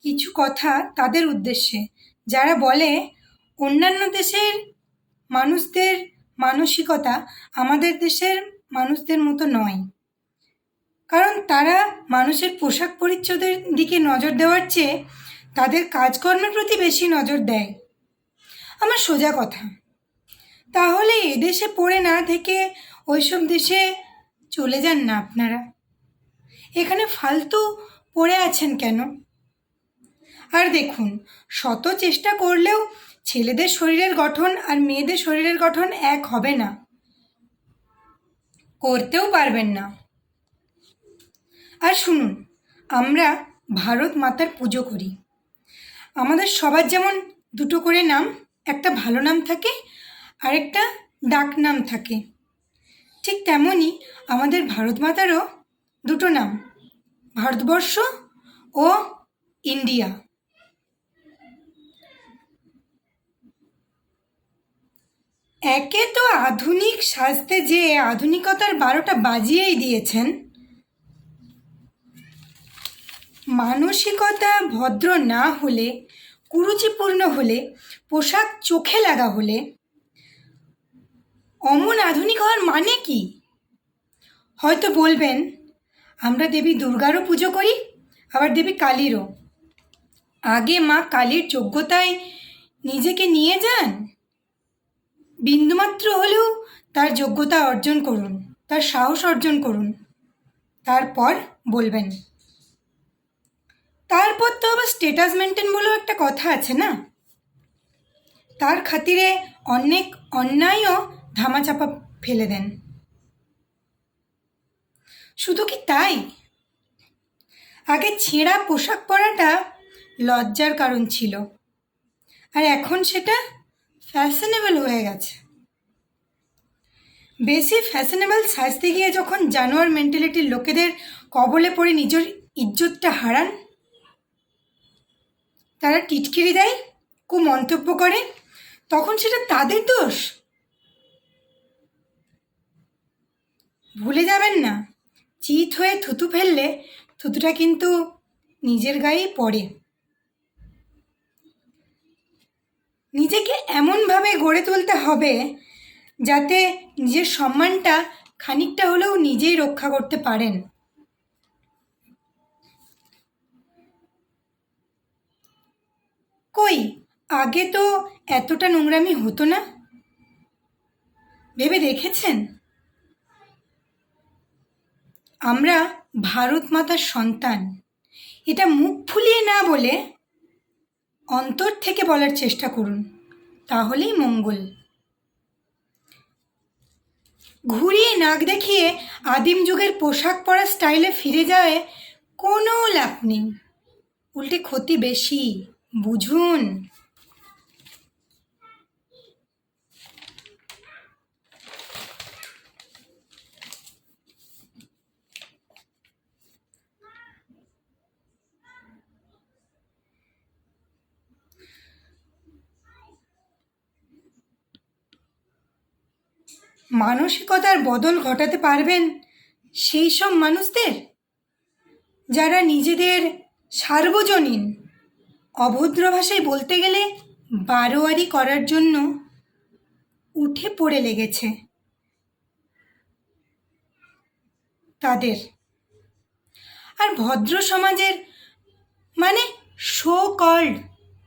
কিছু কথা তাদের উদ্দেশ্যে যারা বলে অন্যান্য দেশের মানুষদের মানসিকতা আমাদের দেশের মানুষদের মতো নয়, কারণ তারা মানুষের পোশাক পরিচ্ছদের দিকে নজর দেওয়ার চেয়ে তাদের কাজকর্মের প্রতি বেশি নজর দেয়। আমার সোজা কথা, তাহলে এদেশে পড়ে না থেকে ওইসব দেশে চলে যান না আপনারা, এখানে ফালতু পড়ে আছেন কেন? আর দেখুন, শত চেষ্টা করলেও ছেলেদের শরীরের গঠন আর মেয়েদের শরীরের গঠন এক হবে না, করতেও পারবেন না। আর শুনুন, আমরা ভারত মাতার পুজো করি। আমাদের সবার যেমন দুটো করে নাম, একটা ভালো নাম থাকে আর একটা ডাক নাম থাকে, ঠিক তেমনই আমাদের ভারত মাতারও দুটো নাম, ভারতবর্ষ ও ইন্ডিয়া। একে তো আধুনিক সাজতে যে আধুনিকতার 12টা বাজিয়েই দিয়েছেন, মানসিকতা ভদ্র না হলে, কুরুচিপূর্ণ হলে, পোশাক চোখে লাগা হলে অমন আধুনিক হওয়ার মানে কি? হয়তো বলবেন, আমরা দেবী দুর্গারও পুজো করি, আবার দেবী কালীরও। আগে মা কালীর যোগ্যতায় নিজেকে নিয়ে যান, বিন্দুমাত্র হলেও তার যোগ্যতা অর্জন করুন, তার সাহস অর্জন করুন, তারপর বলবেন। তারপর তো আবার স্টেটাস মেনটেন বলেও একটা কথা আছে না, তার খাতিরে অনেক অন্যায়ও ধামাচাপা ফেলে দেন। শুধু কি তাই, আগে ছেঁড়া পোশাক পরাটা লজ্জার কারণ ছিল, আর এখন সেটা ফ্যাশনেবল হয়ে গেছে। বেশি ফ্যাশনেবল সাজতে গিয়ে যখন জানোয়ার মেন্টালিটির লোকেদের কবলে পড়ে নিজের ইজ্জতটা হারান, তারা টিটকিরি দেয়, মন্তব্য করে, তখন সেটা তাদের দোষ। ভুলে যাবেন না, চিত হয়ে থুতু ফেললে থুতুটা কিন্তু নিজের গায়েই পড়ে। নিজেকে এমনভাবে গড়ে তুলতে হবে যাতে নিজের সম্মানটা খানিকটা হলেও নিজেই রক্ষা করতে পারেন। কই, আগে তো এতটা নোংরামি হতো না, ভেবে দেখেছেন? আমরা ভারত মাতার সন্তান, এটা মুখ ফুলিয়ে না বলে অন্তর থেকে বলার চেষ্টা করুন, তাহলেই মঙ্গল। ঘুরিয়ে নাক দেখিয়ে আদিম যুগের পোশাক পরার স্টাইলে ফিরে যাওয়ায় কোনো লাভ নেই, উল্টে ক্ষতি বেশি, বুঝুন। মানসিকতার বদল ঘটাতে পারবেন সেই সব মানুষদের যারা নিজেদের সার্বজনীন, অভদ্র ভাষায় বলতে গেলে বারোয়ারি করার জন্য উঠে পড়ে লেগেছে, তাদের। আর ভদ্র সমাজের মানে সো কল্ড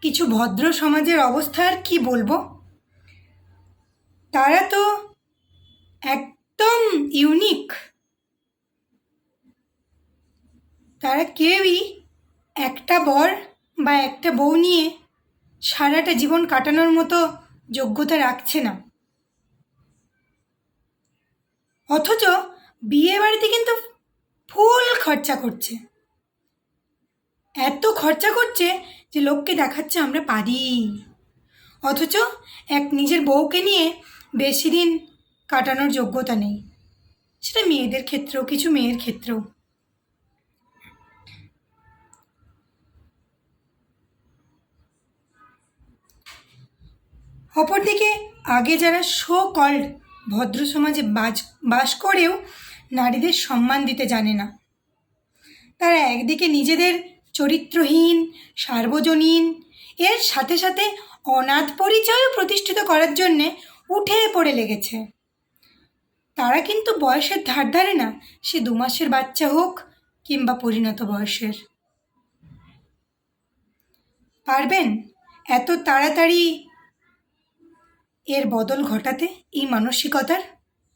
কিছু ভদ্র সমাজের অবস্থা আর কি বলবো, তারা তো একদম ইউনিক। তারা কেউই একটা বর বা একটা বউ নিয়ে সারাটা জীবন কাটানোর মতো যোগ্যতা রাখছে না, অথচ বিয়ে বাড়িতে কিন্তু ফুল খরচা করছে, এত খরচা করছে যে লোককে দেখাচ্ছে আমরা পারি, অথচ এক নিজের বউকে নিয়ে বেশি দিন কাটানোর যোগ্যতা নেই। সেটা মেয়েদের ক্ষেত্রেও, কিছু মেয়ের ক্ষেত্রেও। অপরদিকে আগে যারা সো কল্ড ভদ্র সমাজে বাস করেও নারীদের সম্মান দিতে জানে না, তারা একদিকে নিজেদের চরিত্রহীন, সার্বজনীন, এর সাথে সাথে অনাথ পরিচয়ও প্রতিষ্ঠিত করার জন্যে উঠে পড়ে লেগেছে। তারা কিন্তু বয়সের ধার ধারে না, সে 2 মাসের বাচ্চা হোক কিংবা পরিণত বয়সের। পারবেন এত তাড়াতাড়ি এর বদল ঘটাতে? এই মানসিকতার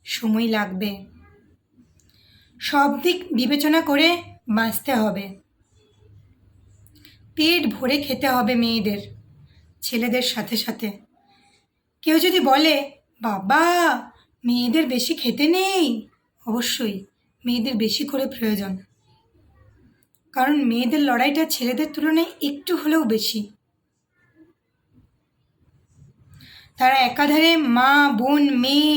সময় লাগবে। সব দিক বিবেচনা করে বাঁচতে হবে। পেট ভরে খেতে হবে মেয়েদের, ছেলেদের সাথে সাথে। কেউ যদি বলে বাবা মেয়েদের বেশি খেতে নেই, অবশ্যই মেয়েদের বেশি করে প্রয়োজন, কারণ মেয়েদের লড়াইটা ছেলেদের তুলনায় একটু হলেও বেশি। তারা একাধারে মা, বোন, মেয়ে,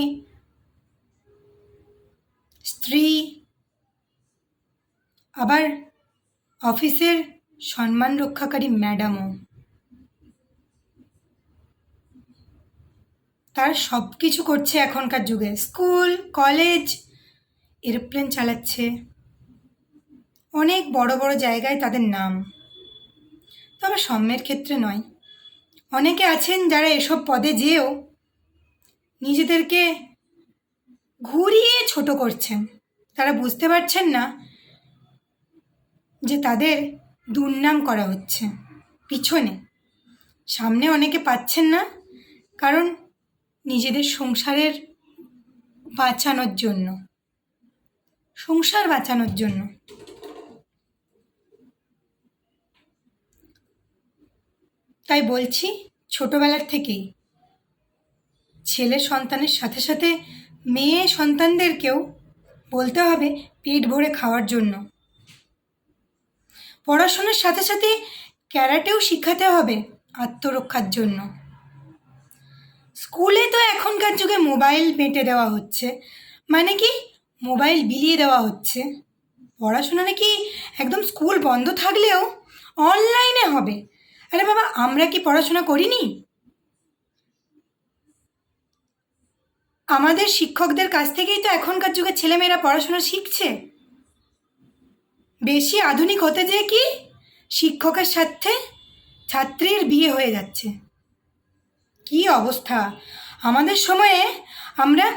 স্ত্রী, আবার অফিসের সম্মান রক্ষাকারী ম্যাডামও। তার সব কিছু করছে এখনকার যুগে। স্কুল, কলেজ, এরোপ্লেন চালাচ্ছে, অনেক বড় বড় জায়গায় তাদের নাম। তবে সম্যের ক্ষেত্রে নয়। অনেকে আছেন যারা এসব পদে যেয়েও নিজেদেরকে ঘুরিয়ে ছোট করছেন। তারা বুঝতে পারছেন না যে তাদের দুর্নাম করা হচ্ছে পিছনে। সামনে অনেকে পাচ্ছেন না, কারণ নিজেদের সংসার বাঁচানোর জন্য। তাই বলছি, ছোটবেলার থেকেই ছেলে সন্তানের সাথে সাথে মেয়ে সন্তানদেরকেও বলতে হবে পেট ভরে খাওয়ার জন্য। পড়াশোনার সাথে সাথে ক্যারাটেও শিখাতে হবে আত্মরক্ষার জন্য। স্কুলে তো এখনকার যুগে মোবাইল বেঁটে দেওয়া হচ্ছে, মানে কি মোবাইল বিলিয়ে দেওয়া হচ্ছে। পড়াশোনা নাকি একদম স্কুল বন্ধ থাকলেও অনলাইনে হবে। আরে বাবা, আমরা কি পড়াশোনা করিনি? আমাদের শিক্ষকদের কাছ থেকেই তো এখনকার যুগে ছেলেমেয়েরা পড়াশোনা শিখছে। বেশি আধুনিক হতে যেয়ে কি শিক্ষকের সাথে ছাত্রীর বিয়ে হয়ে যাচ্ছে। কি অবস্থা! আমাদের সময়ে আমরা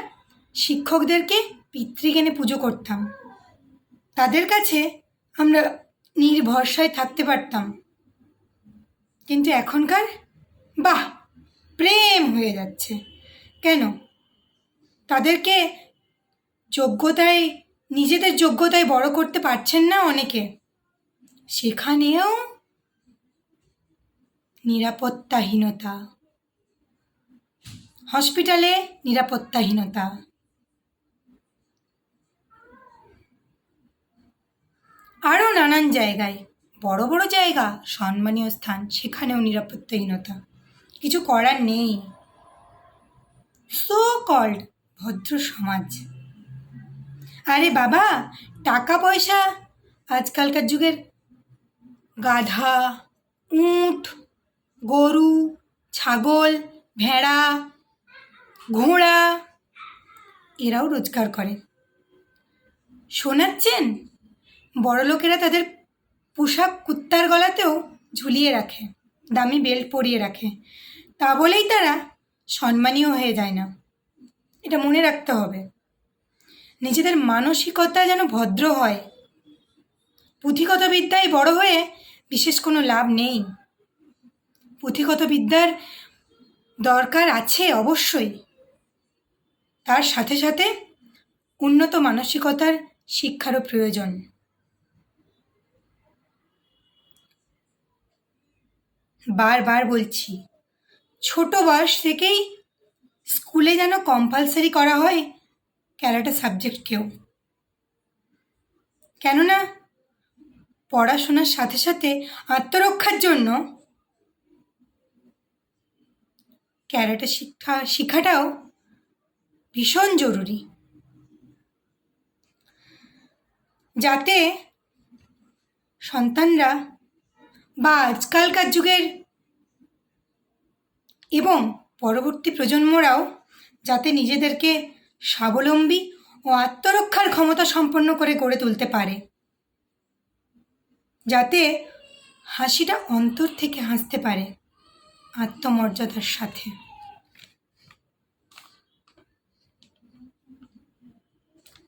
শিক্ষকদেরকে পিতৃজ্ঞানে পুজো করতাম, তাদের কাছে আমরা নির্ভরসায় থাকতে পারতাম। কিন্তু এখনকার বাহ, প্রেম হয়ে যাচ্ছে। কেন? তাদেরকে নিজেদের যোগ্যতায় বড় করতে পারছেন না অনেকে। সেখানেও নিরাপত্তাহীনতা, হসপিটালে নিরাপত্তাহীনতা, আরও নানান জায়গায়, বড় বড় জায়গা, সম্মানীয় স্থান, সেখানেও নিরাপত্তাহীনতা। কিছু করার নেই। সো কল্ড ভদ্র সমাজ। আরে বাবা, টাকা পয়সা আজকালকার যুগের গাধা, উট, গরু, ছাগল, ভেড়া, ঘোড়া, এরাও রোজগার করে। শোনাচ্ছেন? বড়লোকেরা তাদের পোশাক কুত্তার গলাতেও ঝুলিয়ে রাখে, দামি বেল্ট পরিয়ে রাখে। তা বলেই তারা সম্মানীয় হয়ে যায় না। এটা মনে রাখতে হবে। নিজেদের মানসিকতা যেন ভদ্র হয়। পুঁথিগত বিদ্যায় বড় হয়ে বিশেষ কোনো লাভ নেই। পুঁথিগত বিদ্যার দরকার আছে অবশ্যই, তার সাথে সাথে উন্নত মানসিকতার শিক্ষারও প্রয়োজন। বারবার বলছি, ছোট বয়স থেকেই স্কুলে যেন কম্পালসারি করা হয় ক্যারাটে সাবজেক্টকেও। কেননা পড়াশোনার সাথে সাথে আত্মরক্ষার জন্য ক্যারাটে শেখাটাও ভীষণ জরুরি, যাতে সন্তানরা বা আজকালকার যুগের এবং পরবর্তী প্রজন্মরাও যাতে নিজেদেরকে স্বাবলম্বী ও আত্মরক্ষার ক্ষমতা সম্পন্ন করে গড়ে তুলতে পারে, যাতে হাসিটা অন্তর থেকে হাসতে পারে আত্মমর্যাদার সাথে।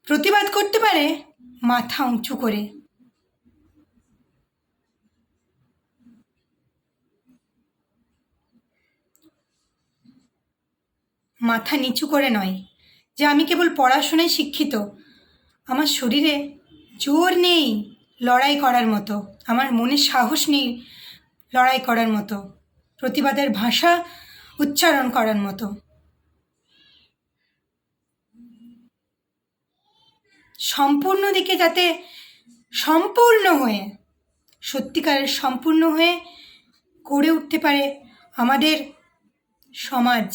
প্রতিবাদ করতে পারে মাথা উঁচু করে। মাথা নিচু করে নয় যে আমি কেবল পড়াশোনায় শিক্ষিত, আমার শরীরে জোর নেই লড়াই করার মতো, আমার মনে সাহস নেই লড়াই করার মতো, প্রতিবাদের ভাষা উচ্চারণ করার মতো। সম্পূর্ণ দিকে যাতে সম্পূর্ণ হয়ে, সত্যিকারের সম্পূর্ণ হয়ে গড়ে উঠতে পারে আমাদের সমাজ।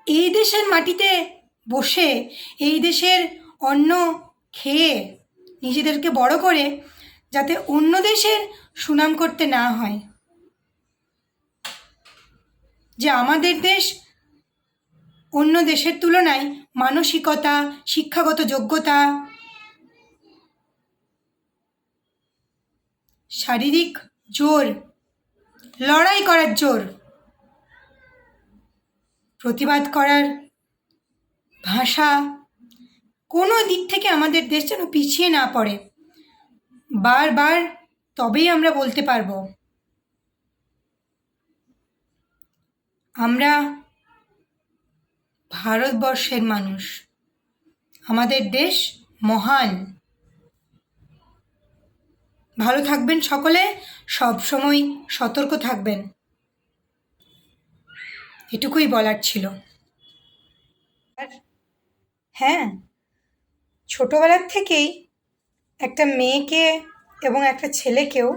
এই দেশের মাটিতে বসে, এই দেশের অন্ন খেয়ে নিজেদেরকে বড় করে যাতে অন্য দেশের সুনাম করতে না হয়, যে আমাদের দেশ অন্য দেশের তুলনায় মানসিকতা, শিক্ষাগত যোগ্যতা, শারীরিক জোর, লড়াই করার জোর, প্রতিবাদ করার ভাষা, কোনো দিক থেকে আমাদের দেশ যেন পিছিয়ে না পড়ে। বারবার তবেই আমরা বলতে পারবো আমরা ভারতবর্ষের মানুষ, আমাদের দেশ মহান। ভালো থাকবেন সকলে, সব সময় সতর্ক থাকবেন, এটুকুই বলার ছিল। আর হ্যাঁ, ছোটবেলার থেকেই একটা মেয়েকে এবং একটা ছেলেকেও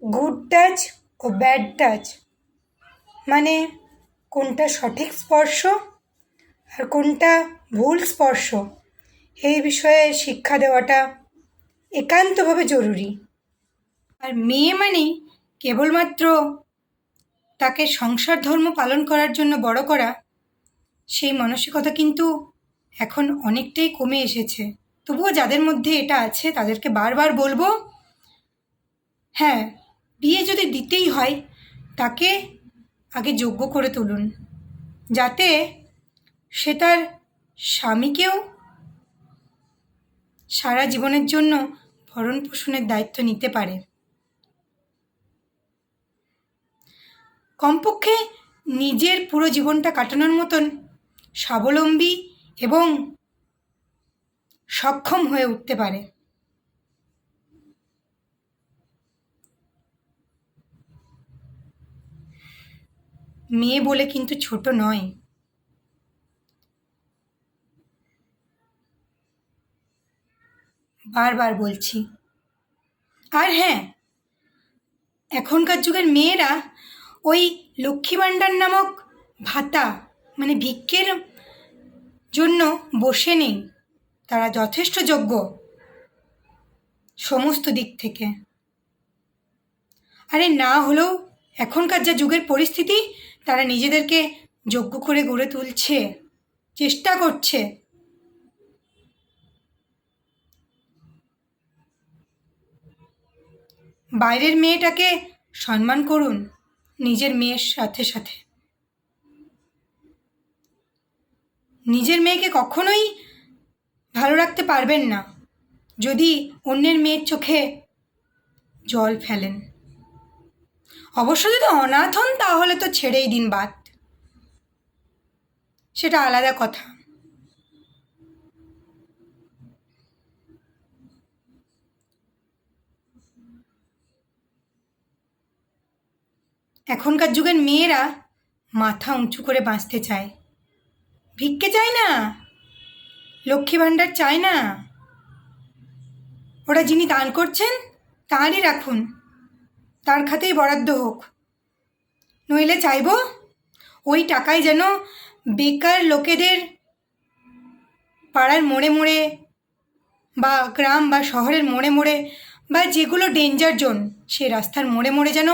গুড টাচ ও ব্যাড টাচ, মানে কোনটা সঠিক স্পর্শ আর কোনটা ভুল স্পর্শ, এই বিষয়ে শিক্ষা দেওয়াটা একান্তভাবে জরুরি। আর মেয়ে মানেই কেবলমাত্র তাকে সংসার ধর্ম পালন করার জন্য বড় করা, সেই মানসিকতা কিন্তু এখন অনেকটাই কমে এসেছে। তবুও যাদের মধ্যে এটা আছে তাদেরকে বারবার বলবো, হ্যাঁ, বিয়ে যদি দিতেই হয় তাকে আগে যোগ্য করে তুলুন, যাতে সে তার স্বামীকেও সারা জীবনের জন্য ভরণ পোষণের দায়িত্ব নিতে পারে। কমপক্ষে নিজের পুরো জীবনটা কাটানোর মতন স্বাবলম্বী এবং সক্ষম হয়ে উঠতে পারে। মেয়ে বলে কিন্তু ছোট নয়। বারবার বলছি। আর হ্যাঁ, এখনকার যুগের মেয়েরা ওই লক্ষ্মী ভাণ্ডার নামক ভাতা, মানে ভিক্ষের জন্য বসে নেই, তারা যথেষ্ট যোগ্য সমস্ত দিক থেকে। আরে না হলেও এখনকার যা যুগের পরিস্থিতি, তারা নিজেদেরকে যোগ্য করে গড়ে তুলছে, চেষ্টা করছে। বাইরের মেয়েটাকে সম্মান করুন নিজের মেয়ের সাথে সাথে। নিজের মেয়েকে কখনোই ভালো রাখতে পারবেন না যদি অন্যের মেয়ের চোখে জল ফেলেন। অবশ্য যদি অনাথ হন তাহলে তো ছেড়েই দিন বাদ, সেটা আলাদা কথা। এখনকার যুগের মেয়েরা মাথা উঁচু করে বাঁচতে চায়, ভিক্ষে চায় না, লক্ষ্মী ভাণ্ডার চায় না। ওরা যিনি দান করছেন তাঁরই রাখুন, তার খাতেই বরাদ্দ হোক। নইলে চাইব ওই টাকায় যেন বেকার লোকেদের পাড়ার মোড়ে মোড়ে বা গ্রাম বা শহরের মোড়ে মোড়ে বা যেগুলো ডেঞ্জার জোন, সেই রাস্তার মোড়ে মোড়ে যেন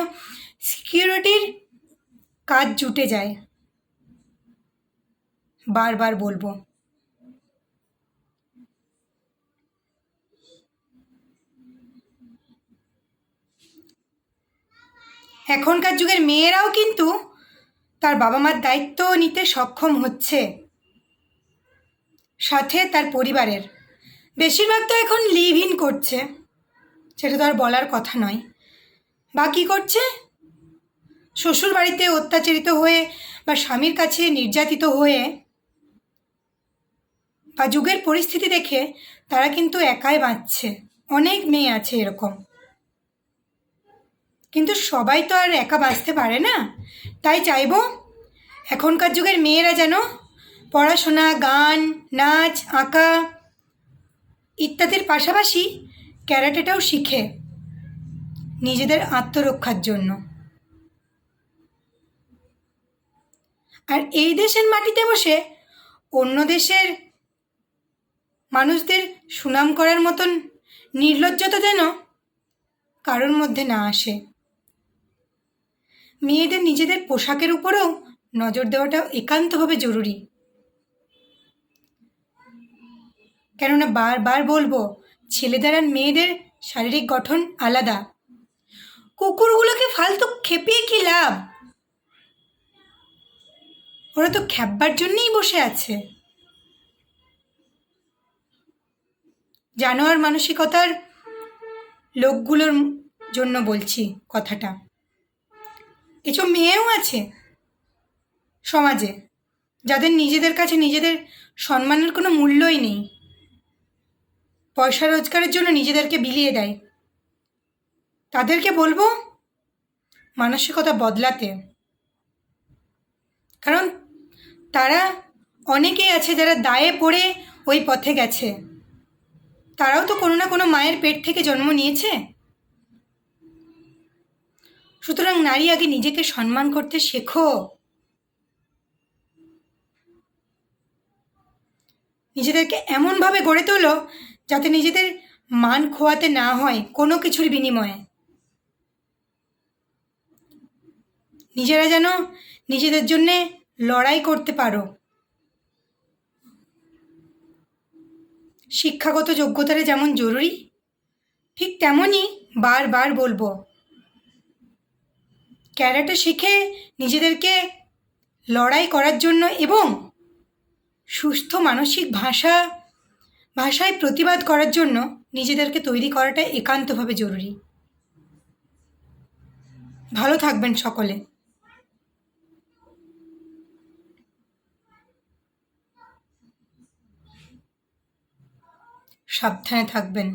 সিকিউরিটির কাজ জুটে যায়। বারবার বলবো। এখনকার যুগের মেয়েরাও কিন্তু তার বাবা মার দায়িত্ব নিতে সক্ষম হচ্ছে, সাথে তার পরিবারের। বেশিরভাগ তো এখন লিভ ইন করছে, সেটা তো আর বলার কথা নয়। বা কী করছে, শ্বশুর বাড়িতে অত্যাচারিত হয়ে বা স্বামীর কাছে নির্যাতিত হয়ে বা যুগের পরিস্থিতি দেখে তারা কিন্তু একাই বাঁচছে। অনেক মেয়ে আছে এরকম, কিন্তু সবাই তো আর একা বাঁচতে পারে না। তাই চাইবো এখনকার যুগের মেয়েরা যেন পড়াশোনা, গান, নাচ, আঁকা ইত্যাদির পাশাপাশি ক্যারাটেটাও শিখে নিজেদের আত্মরক্ষার জন্য। আর এই দেশের মাটিতে বসে অন্য দেশের মানুষদের সুনাম করার মতন নির্লজ্জতা যেন কারোর মধ্যে না আসে। মেয়েদের নিজেদের পোশাকের উপরেও নজর দেওয়াটা একান্তভাবে জরুরি। কেননা বারবার বলবো, ছেলেদের আর মেয়েদের শারীরিক গঠন আলাদা। কুকুরগুলোকে ফালতু খেপিয়ে কী লাভ? ওরা তো খ্যাপবার জন্যেই বসে আছে। জানোয়ার মানসিকতার লোকগুলোর জন্য বলছি কথাটা। কিছু মেয়েও আছে সমাজে যাদের নিজেদের কাছে নিজেদের সম্মানের কোনো মূল্যই নেই, পয়সা রোজগারের জন্য নিজেদেরকে বিলিয়ে দেয়। তাদেরকে বলবো মানসিকতা বদলাতে। কারণ তারা অনেকেই আছে যারা দায়ে পড়ে ওই পথে গেছে। তারাও তো কোনো না কোনো মায়ের পেট থেকে জন্ম নিয়েছে। সুতরাং নারী আগে নিজেকে সম্মান করতে শেখো। নিজেদেরকে এমনভাবে গড়ে তোলো যাতে নিজেদের মান খোয়াতে না হয় কোনো কিছুর বিনিময়ে। নিজেরা যেন নিজেদের জন্যে লড়াই করতে পারো। শিক্ষাগত যোগ্যতাটা যেমন জরুরি, ঠিক তেমনই বারবার বলবো, ক্যারাটে শিখে নিজেদেরকে লড়াই করার জন্য এবং সুস্থ মানসিক ভাষায় প্রতিবাদ করার জন্য নিজেদেরকে তৈরি করাটা একান্তভাবে জরুরি। ভালো থাকবেন সকলে। সাবধানে থাকবেন।